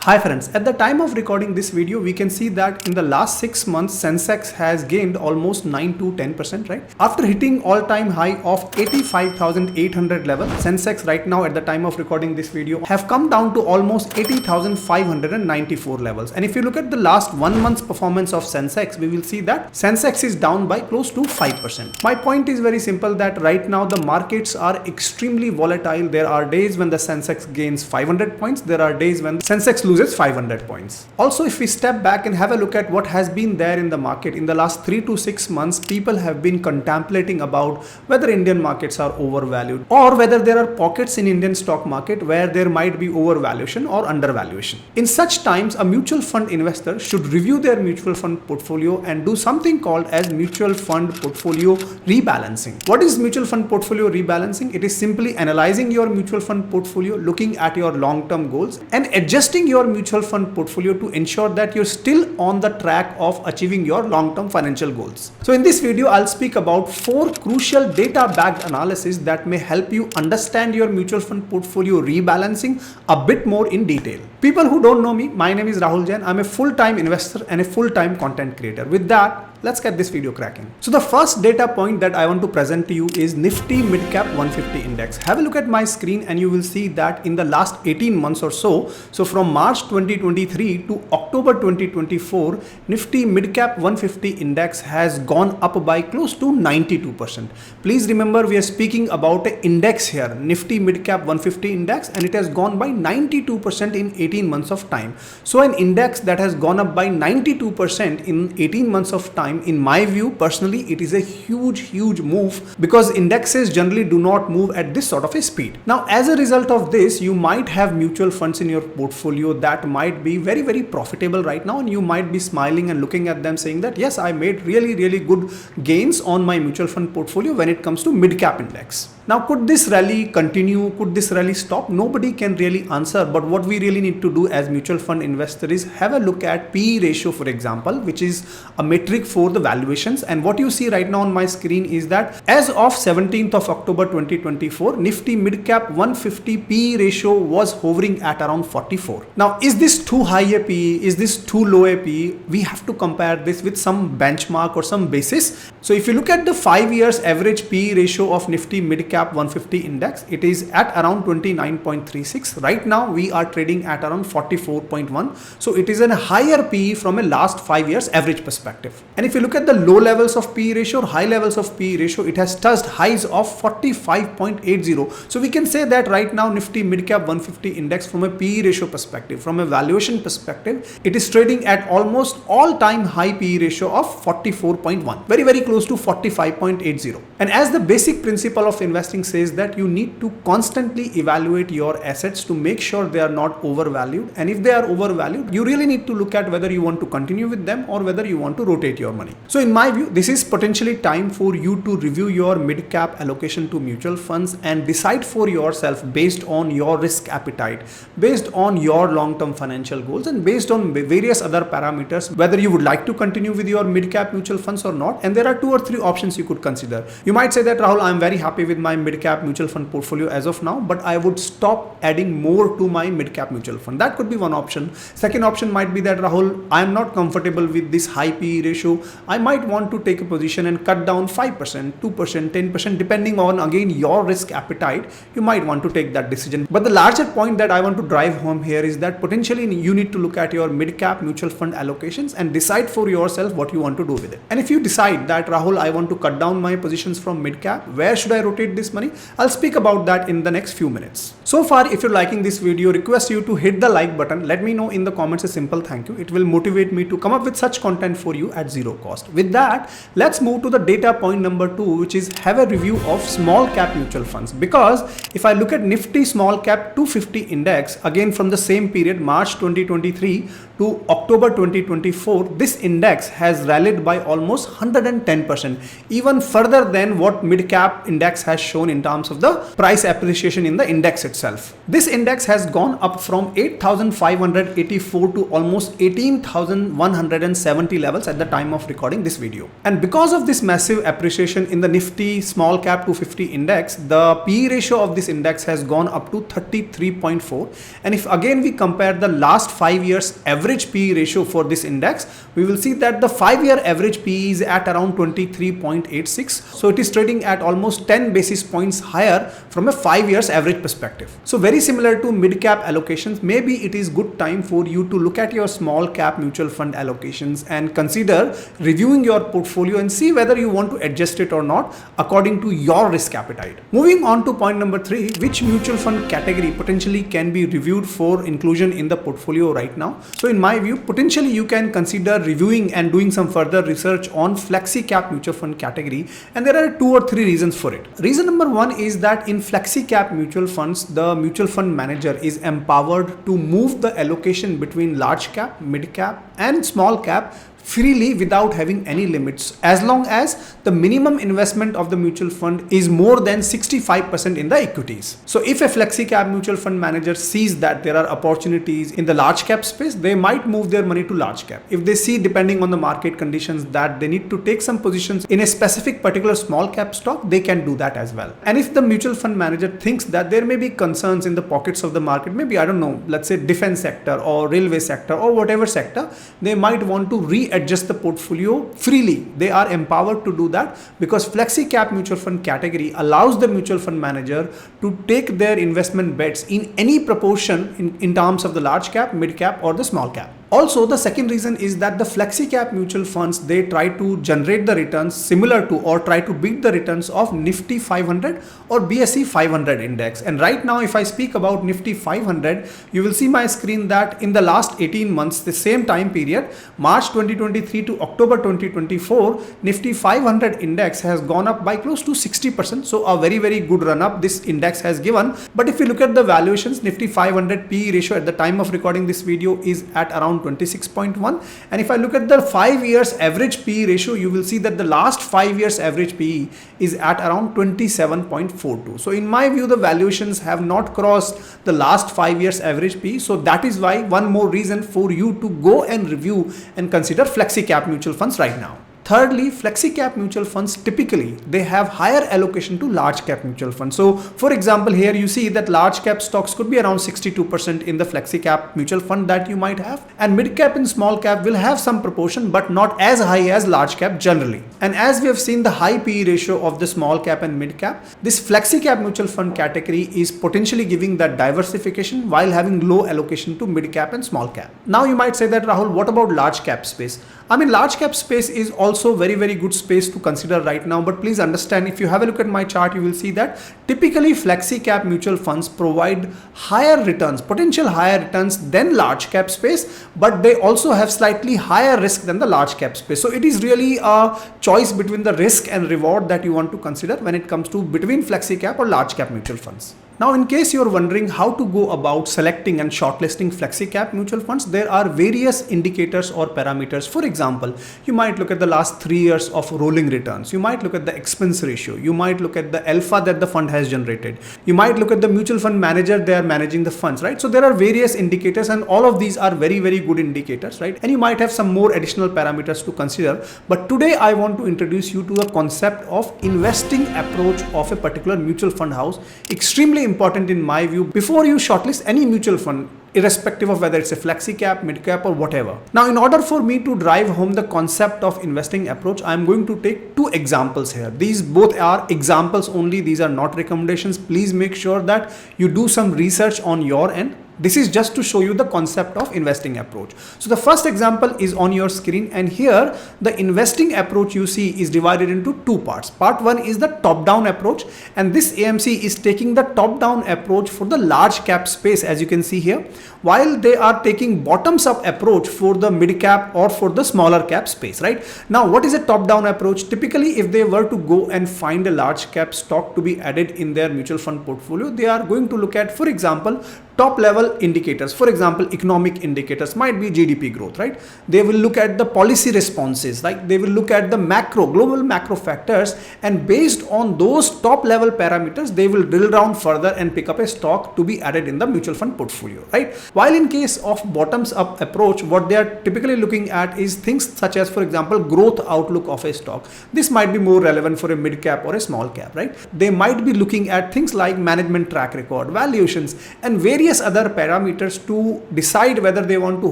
Hi friends, at the time of recording this video, we can see that in the last 6 months, Sensex has gained almost 9 to 10%, right? After hitting all-time high of 85,800 level, Sensex right now at the time of recording this video have come down to almost 80,594 levels. And if you look at the last 1 month's performance of Sensex, we will see that Sensex is down by close to 5%. My point is very simple that right now the markets are extremely volatile. There are days when the Sensex gains 500 points. There are days when Sensex loses 500 points. Also, if we step back and have a look at what has been there in the market in the last 3 to 6 months, people have been contemplating about whether Indian markets are overvalued or whether there are pockets in Indian stock market where there might be overvaluation or undervaluation. In such times, a mutual fund investor should review their mutual fund portfolio and do something called as mutual fund portfolio rebalancing. What is mutual fund portfolio rebalancing? It is simply analyzing your mutual fund portfolio, looking at your long-term goals and adjusting your mutual fund portfolio to ensure that you're still on the track of achieving your long-term financial goals. So in this video, I'll speak about 4 crucial data-backed analysis that may help you understand your mutual fund portfolio rebalancing a bit more in detail. People who don't know me, my name is Rahul Jain. I'm a full-time investor and a full-time content creator. With that, let's get this video cracking. So the first data point that I want to present to you is Nifty Midcap 150 index. Have a look at my screen and you will see that in the last 18 months or so from March 2023 to October 2024, Nifty Midcap 150 index has gone up by close to 92%. Please remember, we are speaking about an index here, Nifty Midcap 150 index, and it has gone by 92% in 18 months of time. So an index that has gone up by 92% in 18 months of time, in my view, personally, it is a huge move because indexes generally do not move at this sort of a speed. Now, as a result of this, you might have mutual funds in your portfolio that might be very profitable right now, and you might be smiling and looking at them saying that, yes, I made really good gains on my mutual fund portfolio when it comes to mid-cap index. Now, could this rally continue? Could this rally stop? Nobody can really answer, but what we really need to do as mutual fund investors is have a look at PE ratio, for example, which is a metric for the valuations. And what you see right now on my screen is that as of 17th of October 2024, Nifty Midcap 150 PE ratio was hovering at around 44. Now, is this too high a PE? Is this too low a PE? We have to compare this with some benchmark or some basis. So if you look at the 5 years average PE ratio of Nifty Midcap 150 index, it is at around 29.36. Right now we are trading at around 44.1. So it is a higher PE from a last 5 years average perspective. And if you look at the low levels of PE ratio or high levels of PE ratio, it has touched highs of 45.80. So we can say that right now Nifty Midcap 150 index, from a PE ratio perspective, from a valuation perspective, it is trading at almost all-time high PE ratio of 44.1, very close to 45.80. And as the basic principle of investing says that you need to constantly evaluate your assets to make sure they are not overvalued, and if they are overvalued, you really need to look at whether you want to continue with them or whether you want to rotate your money. So in my view, this is potentially time for you to review your mid-cap allocation to mutual funds and decide for yourself based on your risk appetite, based on your long-term financial goals, and based on various other parameters, whether you would like to continue with your mid-cap mutual funds or not. And there are 2 or 3 options you could consider. You might say that, Rahul, I'm very happy with my mid-cap mutual fund portfolio as of now, but I would stop adding more to my mid-cap mutual fund. That could be one option. Second option might be that, Rahul, I'm not comfortable with this high PE ratio. I might want to take a position and cut down 5%, 2%, 10%, depending on, again, your risk appetite. You might want to take that decision. But the larger point that I want to drive home here is that potentially you need to look at your mid-cap mutual fund allocations and decide for yourself what you want to do with it. And if you decide that, Rahul, I want to cut down my positions from mid-cap, where should I rotate this money? I'll speak about that in the next few minutes. So far, if you're liking this video, request you to hit the like button. Let me know in the comments a simple thank you. It will motivate me to come up with such content for you at zero cost. With that, let's move to the data point number 2, which is have a review of small cap mutual funds. Because if I look at Nifty Small Cap 250 index, again from the same period, March 2023 to October 2024, this index has rallied by almost 110%, even further than what mid cap index has shown shown in terms of the price appreciation in the index itself. This index has gone up from 8,584 to almost 18,170 levels at the time of recording this video. And because of this massive appreciation in the Nifty small cap 250 index, the PE ratio of this index has gone up to 33.4. And if again we compare the last 5 years average PE ratio for this index, we will see that the 5-year average PE is at around 23.86. So it is trading at almost 10 basis points higher from a 5 years average perspective. So very similar to mid-cap allocations, maybe it is good time for you to look at your small cap mutual fund allocations and consider reviewing your portfolio and see whether you want to adjust it or not according to your risk appetite. Moving on to point number 3, which mutual fund category potentially can be reviewed for inclusion in the portfolio right now. So in my view, potentially you can consider reviewing and doing some further research on flexi cap mutual fund category, and there are 2 or 3 reasons for it. Reason number 1 is that in flexi cap mutual funds, the mutual fund manager is empowered to move the allocation between large cap, mid cap and small cap freely without having any limits, as long as the minimum investment of the mutual fund is more than 65% in the equities. So if a flexi cap mutual fund manager sees that there are opportunities in the large cap space, they might move their money to large cap. If they see, depending on the market conditions, that they need to take some positions in a specific particular small cap stock, they can do that as well. And if the mutual fund manager thinks that there may be concerns in the pockets of the market, maybe, I don't know, let's say defense sector or railway sector or whatever sector, they might want to readjust the portfolio freely. They are empowered to do that because flexi cap mutual fund category allows the mutual fund manager to take their investment bets in any proportion in terms of the large cap, mid cap or the small cap. Also, the second reason is that the flexi cap mutual funds, they try to generate the returns similar to or try to beat the returns of Nifty 500 or BSE 500 index. And right now, if I speak about Nifty 500, you will see my screen that in the last 18 months, the same time period, March 2023 to October 2024, Nifty 500 index has gone up by close to 60%. So a very, very good run up this index has given. But if you look at the valuations, Nifty 500 PE ratio at the time of recording this video is at around 26.1, and if I look at the 5 years average PE ratio, you will see that the last 5 years average PE is at around 27.42. So in my view, the valuations have not crossed the last 5 years average PE. So that is why one more reason for you to go and review and consider flexi cap mutual funds right now. Thirdly, flexi cap mutual funds, typically they have higher allocation to large cap mutual funds. So for example, here you see that large cap stocks could be around 62% in the flexi cap mutual fund that you might have, and mid cap and small cap will have some proportion but not as high as large cap generally. And as we have seen the high PE ratio of the small cap and mid cap, this flexi cap mutual fund category is potentially giving that diversification while having low allocation to mid cap and small cap. Now you might say that, Rahul, what about large cap space? I mean, large cap space is also very, very good space to consider right now. But please understand, if you have a look at my chart, you will see that typically flexi cap mutual funds provide higher returns, potential higher returns than large cap space, but they also have slightly higher risk than the large cap space. So it is really a choice between the risk and reward that you want to consider when it comes to between flexi cap or large cap mutual funds. Now, in case you're wondering how to go about selecting and shortlisting flexi cap mutual funds, there are various indicators or parameters. For example, you might look at the last 3 years of rolling returns. You might look at the expense ratio. You might look at the alpha that the fund has generated. You might look at the mutual fund manager they are managing the funds, right? So there are various indicators, and all of these are very, very good indicators, right? And you might have some more additional parameters to consider. But today I want to introduce you to the concept of investing approach of a particular mutual fund house. Extremely important in my view before you shortlist any mutual fund, irrespective of whether it's a flexi cap, mid cap or whatever. Now, in order for me to drive home the concept of investing approach, I'm going to take 2 examples here. These both are examples only. These are not recommendations. Please make sure that you do some research on your end. This is just to show you the concept of investing approach. So the first example is on your screen, and here the investing approach you see is divided into 2 parts. Part 1 is the top-down approach, and this AMC is taking the top-down approach for the large cap space, as you can see here, while they are taking bottoms-up approach for the mid cap or for the smaller cap space, right? Now, what is a top-down approach? Typically, if they were to go and find a large cap stock to be added in their mutual fund portfolio, they are going to look at, for example, top level indicators. For example, economic indicators might be GDP growth, right? They will look at the policy responses, like they will look at the global macro factors, and based on those top level parameters, they will drill down further and pick up a stock to be added in the mutual fund portfolio, right? While in case of bottoms up approach, what they are typically looking at is things such as, for example, growth outlook of a stock. This might be more relevant for a mid cap or a small cap, right? They might be looking at things like management track record, valuations, and various other parameters to decide whether they want to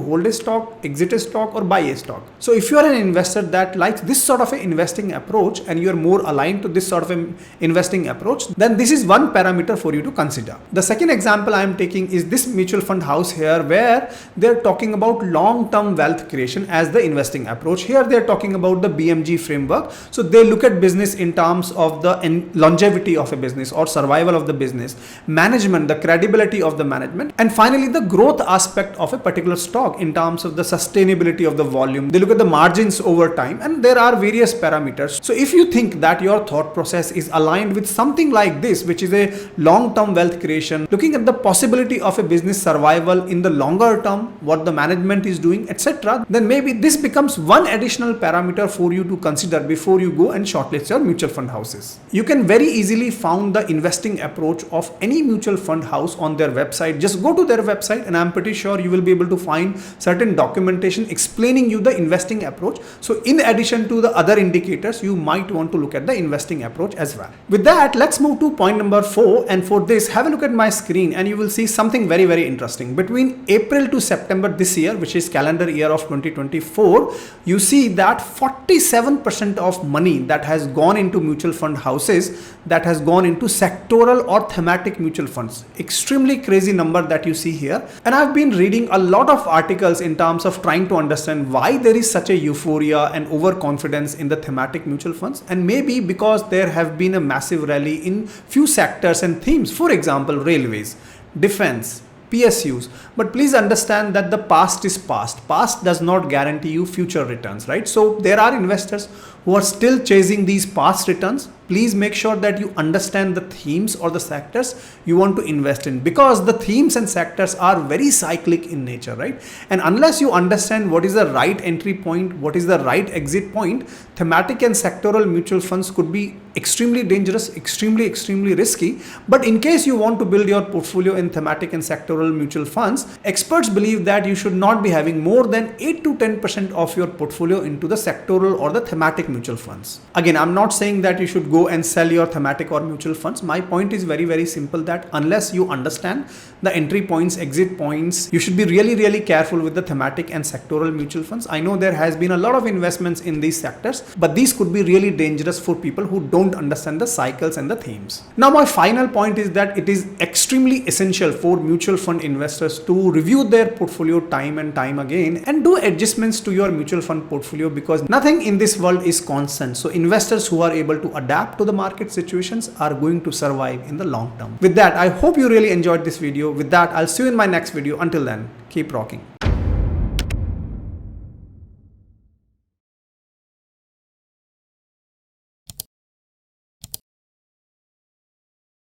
hold a stock, exit a stock, or buy a stock. So if you are an investor that likes this sort of an investing approach and you are more aligned to this sort of an investing approach, then this is one parameter for you to consider. The second example I am taking is this mutual fund house here, where they're talking about long-term wealth creation as the investing approach. Here they're talking about the BMG framework. So they look at business in terms of the longevity of a business or survival of the business, management, the credibility of the management, and finally the growth aspect of a particular stock in terms of the sustainability of the volume. They look at the margins over time, and there are various parameters. So if you think that your thought process is aligned with something like this, which is a long-term wealth creation, looking at the possibility of a business survival in the longer term, what the management is doing, etc., then maybe this becomes one additional parameter for you to consider before you go and shortlist your mutual fund houses. You can very easily find the investing approach of any mutual fund house on their website. Just go to their website and I'm pretty sure you will be able to find certain documentation explaining you the investing approach. So in addition to the other indicators, you might want to look at the investing approach as well. With that, let's move to point number 4, and for this, have a look at my screen and you will see something very, very interesting. Between April to September this year, which is calendar year of 2024, you see that 47% of money that has gone into mutual fund houses, that has gone into sectoral or thematic mutual funds. Extremely crazy number that you see here. And I've been reading a lot of articles in terms of trying to understand why there is such a euphoria and overconfidence in the thematic mutual funds. And maybe because there have been a massive rally in few sectors and themes. For example, railways, defense, PSUs. But please understand that the past is past. Past does not guarantee you future returns, right? So there are investors who are still chasing these past returns. Please make sure that you understand the themes or the sectors you want to invest in, because the themes and sectors are very cyclic in nature, right? And unless you understand what is the right entry point, what is the right exit point, thematic and sectoral mutual funds could be extremely dangerous, extremely risky. But in case you want to build your portfolio in thematic and sectoral mutual funds, experts believe that you should not be having more than 8 to 10% of your portfolio into the sectoral or the thematic mutual funds. Again, I'm not saying that you should go and sell your thematic or mutual funds. My point is very, very simple, that unless you understand the entry points, exit points, you should be really careful with the thematic and sectoral mutual funds. I know there has been a lot of investments in these sectors, but these could be really dangerous for people who don't understand the cycles and the themes. Now, my final point is that it is extremely essential for mutual fund investors to review their portfolio time and time again and do adjustments to your mutual fund portfolio, because nothing in this world is constant. So investors who are able to adapt to the market situations are going to survive in the long term. With that, I hope you really enjoyed this video. With that, I'll see you in my next video. Until then, keep rocking.